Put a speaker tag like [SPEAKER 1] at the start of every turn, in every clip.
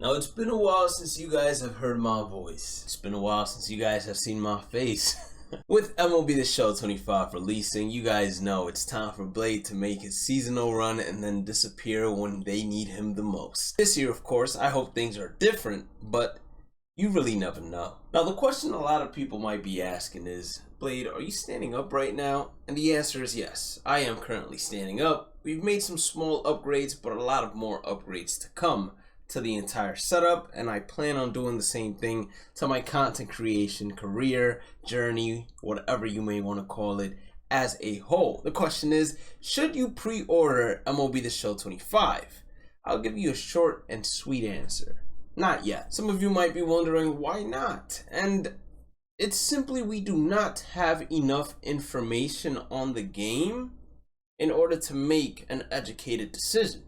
[SPEAKER 1] Now, it's been a while since you guys have heard my voice. It's been a while since you guys have seen my face. With MLB The Show 25 releasing, you guys know it's time for Blade to make his seasonal run and then disappear when they need him the most. This year, of course, I hope things are different, but you really never know. Now, the question a lot of people might be asking is, Blade, are you standing up right now? And the answer is yes, I am currently standing up. We've made some small upgrades, but a lot of more upgrades to come to the entire setup, and I plan on doing the same thing to my content creation career, journey, whatever you may want to call it, as a whole. The question is, should you pre-order MLB The Show 25? I'll give you a short and sweet answer. Not yet. Some of you might be wondering why not, and it's simply we do not have enough information on the game in order to make an educated decision.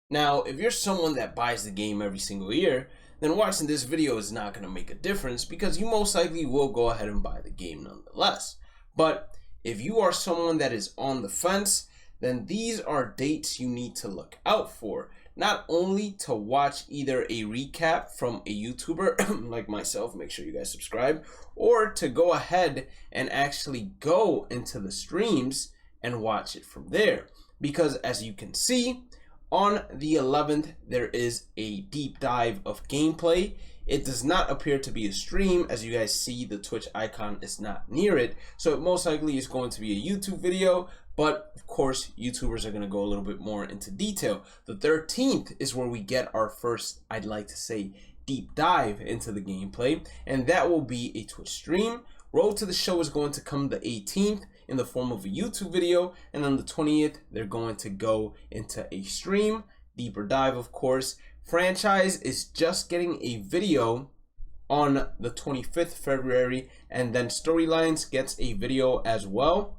[SPEAKER 1] Now, if you're someone that buys the game every single year, then watching this video is not going to make a difference because you most likely will go ahead and buy the game nonetheless. But if you are someone that is on the fence, then these are dates you need to look out for. Not only to watch either a recap from a YouTuber like myself, make sure you guys subscribe, or to go ahead and actually go into the streams and watch it from there. Because as you can see, on the 11th, there is a deep dive of gameplay. It does not appear to be a stream. As you guys see, the Twitch icon is not near it. So it most likely is going to be a YouTube video. But of course, YouTubers are going to go a little bit more into detail. The 13th is where we get our first, I'd like to say, deep dive into the gameplay. And that will be a Twitch stream. Road to the Show is going to come the 18th in the form of a YouTube video, and on the 20th they're going to go into a stream, deeper dive of course. Franchise is just getting a video on the 25th February, and then Storylines gets a video as well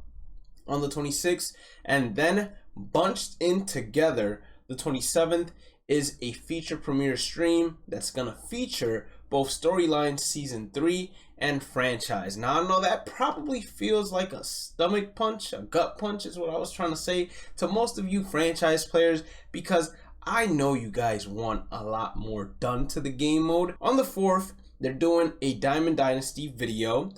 [SPEAKER 1] on the 26th, and then bunched in together the 27th is a feature premiere stream that's gonna feature both Storyline Season 3 and Franchise. Now, I know that probably feels like a stomach punch, a gut punch is what I was trying to say to most of you Franchise players, because I know you guys want a lot more done to the game mode. On the 4th, they're doing a Diamond Dynasty video.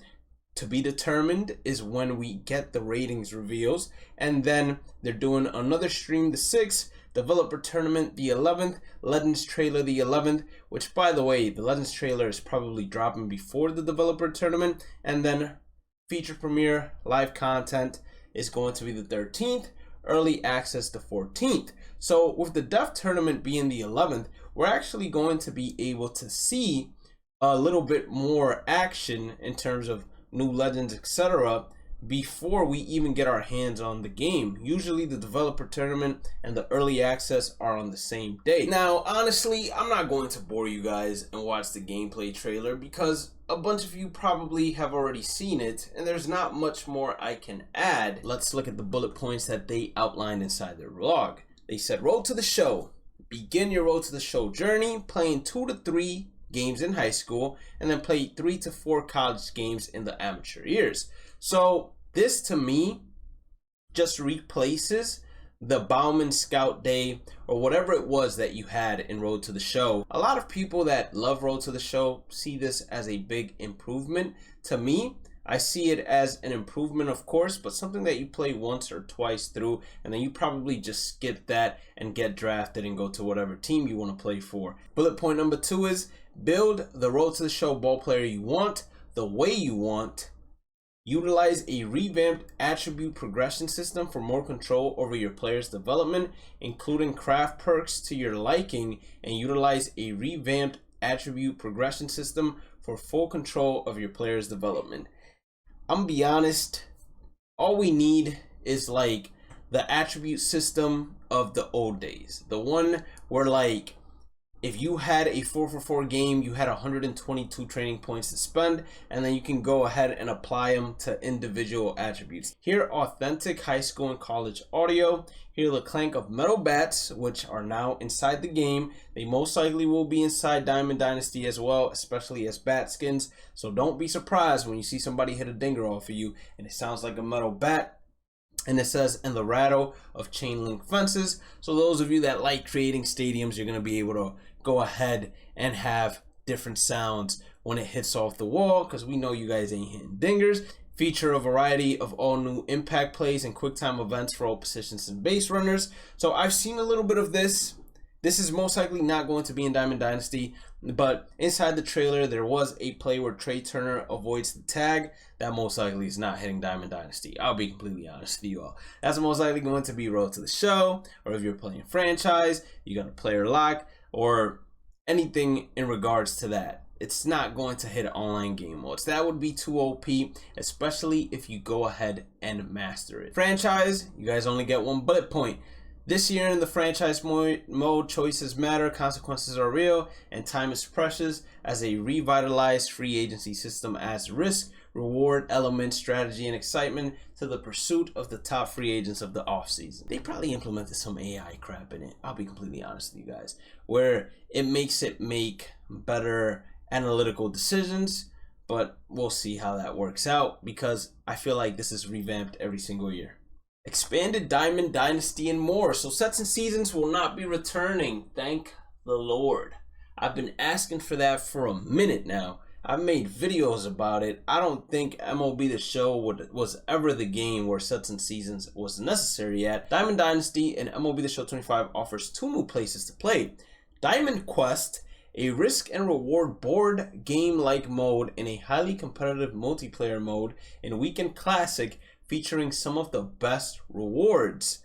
[SPEAKER 1] To be determined is when we get the ratings reveals, and then they're doing another stream the 6th, Developer Tournament the 11th, Legends Trailer the 11th, which by the way, the Legends Trailer is probably dropping before the Developer Tournament, and then Feature Premiere Live Content is going to be the 13th, Early Access the 14th. So with the Dev Tournament being the 11th, we're actually going to be able to see a little bit more action in terms of new legends, etc., before we even get our hands on the game. Usually the Developer Tournament and the Early Access are on the same day. Now, honestly, I'm not going to bore you guys and watch the gameplay trailer because a bunch of you probably have already seen it and there's not much more I can add. Let's look at the bullet points that they outlined inside their vlog. They said, Road to the Show. Begin your Road to the Show journey playing 2 to 3 games in high school and then play 3 to 4 college games in the amateur years. So this to me just replaces the Bauman Scout Day or whatever it was that you had in Road to the Show. A lot of people that love Road to the Show see this as a big improvement. To me, I see it as an improvement, of course, but something that you play once or twice through, and then you probably just skip that and get drafted and go to whatever team you want to play for. Bullet point number 2 is build the Road to the Show ball player you want, the way you want. Utilize a revamped attribute progression system for more control over your player's development, including craft perks to your liking, and utilize a revamped attribute progression system for full control of your player's development. I'm gonna be honest, all we need is like the attribute system of the old days. The one where like if you had a 4-for-4 game, you had 122 training points to spend, and then you can go ahead and apply them to individual attributes. Hear authentic high school and college audio. Hear the clank of metal bats, which are now inside the game. They most likely will be inside Diamond Dynasty as well, especially as bat skins. So don't be surprised when you see somebody hit a dinger off of you and it sounds like a metal bat. And it says, and the rattle of chain link fences. So those of you that like creating stadiums, you're going to be able to go ahead and have different sounds when it hits off the wall, because we know you guys ain't hitting dingers. Feature a variety of all new impact plays and quick time events for all positions and base runners. So I've seen a little bit of this. This is most likely not going to be in Diamond Dynasty, but inside the trailer there was a play where Trey Turner avoids the tag. That most likely is not hitting Diamond Dynasty. I'll be completely honest with you all. That's most likely going to be Road to the Show, or if you're playing franchise, you got a player lock, or anything in regards to that. It's not going to hit online game modes. That would be too OP, especially if you go ahead and master it. Franchise, you guys only get one bullet point. This year in the franchise mode, choices matter, consequences are real, and time is precious, as a revitalized free agency system adds risk, reward, element, strategy, and excitement to the pursuit of the top free agents of the offseason. They probably implemented some AI crap in it, I'll be completely honest with you guys, where it makes it make better analytical decisions, but we'll see how that works out, because I feel like this is revamped every single year. Expanded Diamond Dynasty and more. So sets and seasons will not be returning. Thank the Lord. I've been asking for that for a minute now. I've made videos about it. I don't think MLB The Show was ever the game where sets and seasons was necessary yet. Diamond Dynasty and MLB The Show 25 offers 2 new places to play. Diamond Quest, a risk and reward board game-like mode in a highly competitive multiplayer mode, and Weekend Classic, featuring some of the best rewards.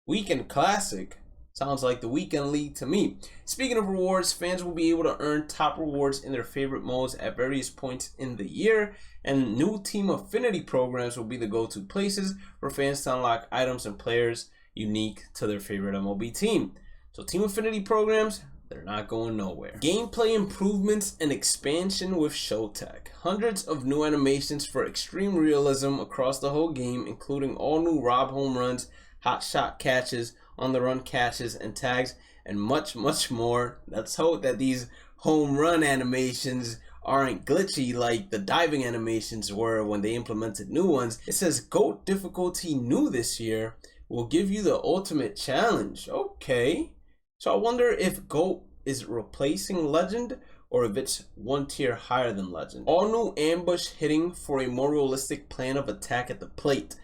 [SPEAKER 1] Weekend Classic sounds like the Weekend League to me. Speaking of rewards, fans will be able to earn top rewards in their favorite modes at various points in the year, and new team affinity programs will be the go-to places for fans to unlock items and players unique to their favorite MLB team. So team affinity programs, they're not going nowhere. Gameplay improvements and expansion with Showtech. Hundreds of new animations for extreme realism across the whole game, including all new Rob home runs, hot shot catches, on the run catches and tags, and much, much more. Let's hope that these home run animations aren't glitchy like the diving animations were when they implemented new ones. It says GOAT difficulty new this year will give you the ultimate challenge. Okay. So I wonder if GOAT is replacing Legend or if it's one tier higher than Legend. All new ambush hitting for a more realistic plan of attack at the plate.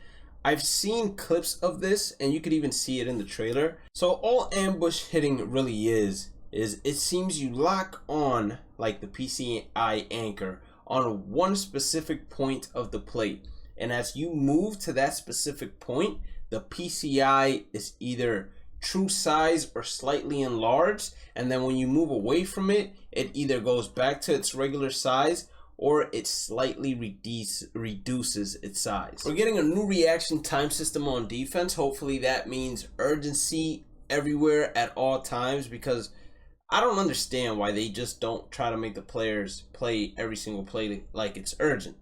[SPEAKER 1] I've seen clips of this and you could even see it in the trailer. So all ambush hitting really is it seems you lock on like the PCI anchor on one specific point of the plate. And as you move to that specific point, the PCI is either true size or slightly enlarged, and then when you move away from it, it either goes back to its regular size or it slightly reduces its size. We're getting a new reaction time system on defense. Hopefully that means urgency everywhere at all times, because I don't understand why they just don't try to make the players play every single play like it's urgent.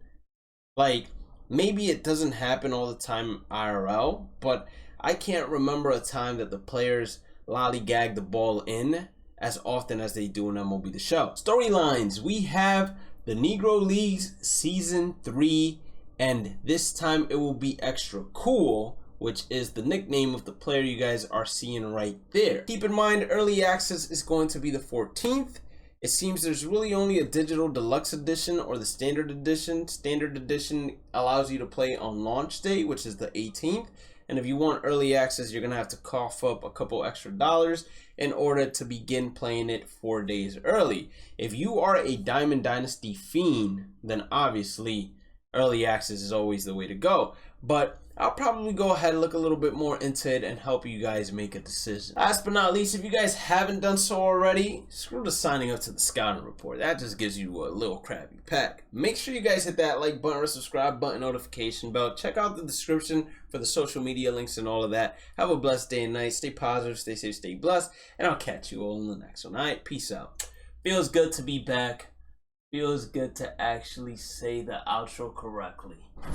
[SPEAKER 1] Like, maybe it doesn't happen all the time IRL, but I can't remember a time that the players lollygag the ball in as often as they do in MLB The Show. Storylines, we have the Negro Leagues Season 3, and this time it will be extra cool, which is the nickname of the player you guys are seeing right there. Keep in mind, early access is going to be the 14th. It seems there's really only a digital deluxe edition or the standard edition. Standard edition allows you to play on launch day, which is the 18th. And if you want early access, you're going to have to cough up a couple extra dollars in order to begin playing it 4 days early. If you are a Diamond Dynasty fiend, then obviously early access is always the way to go. But I'll probably go ahead and look a little bit more into it and help you guys make a decision. Last but not least, if you guys haven't done so already, screw the signing up to the scouting report. That just gives you a little crappy pack. Make sure you guys hit that like button or subscribe button, notification bell. Check out the description for the social media links and all of that. Have a blessed day and night. Stay positive, stay safe, stay blessed. And I'll catch you all in the next one. All right, peace out. Feels good to be back. Feels good to actually say the outro correctly.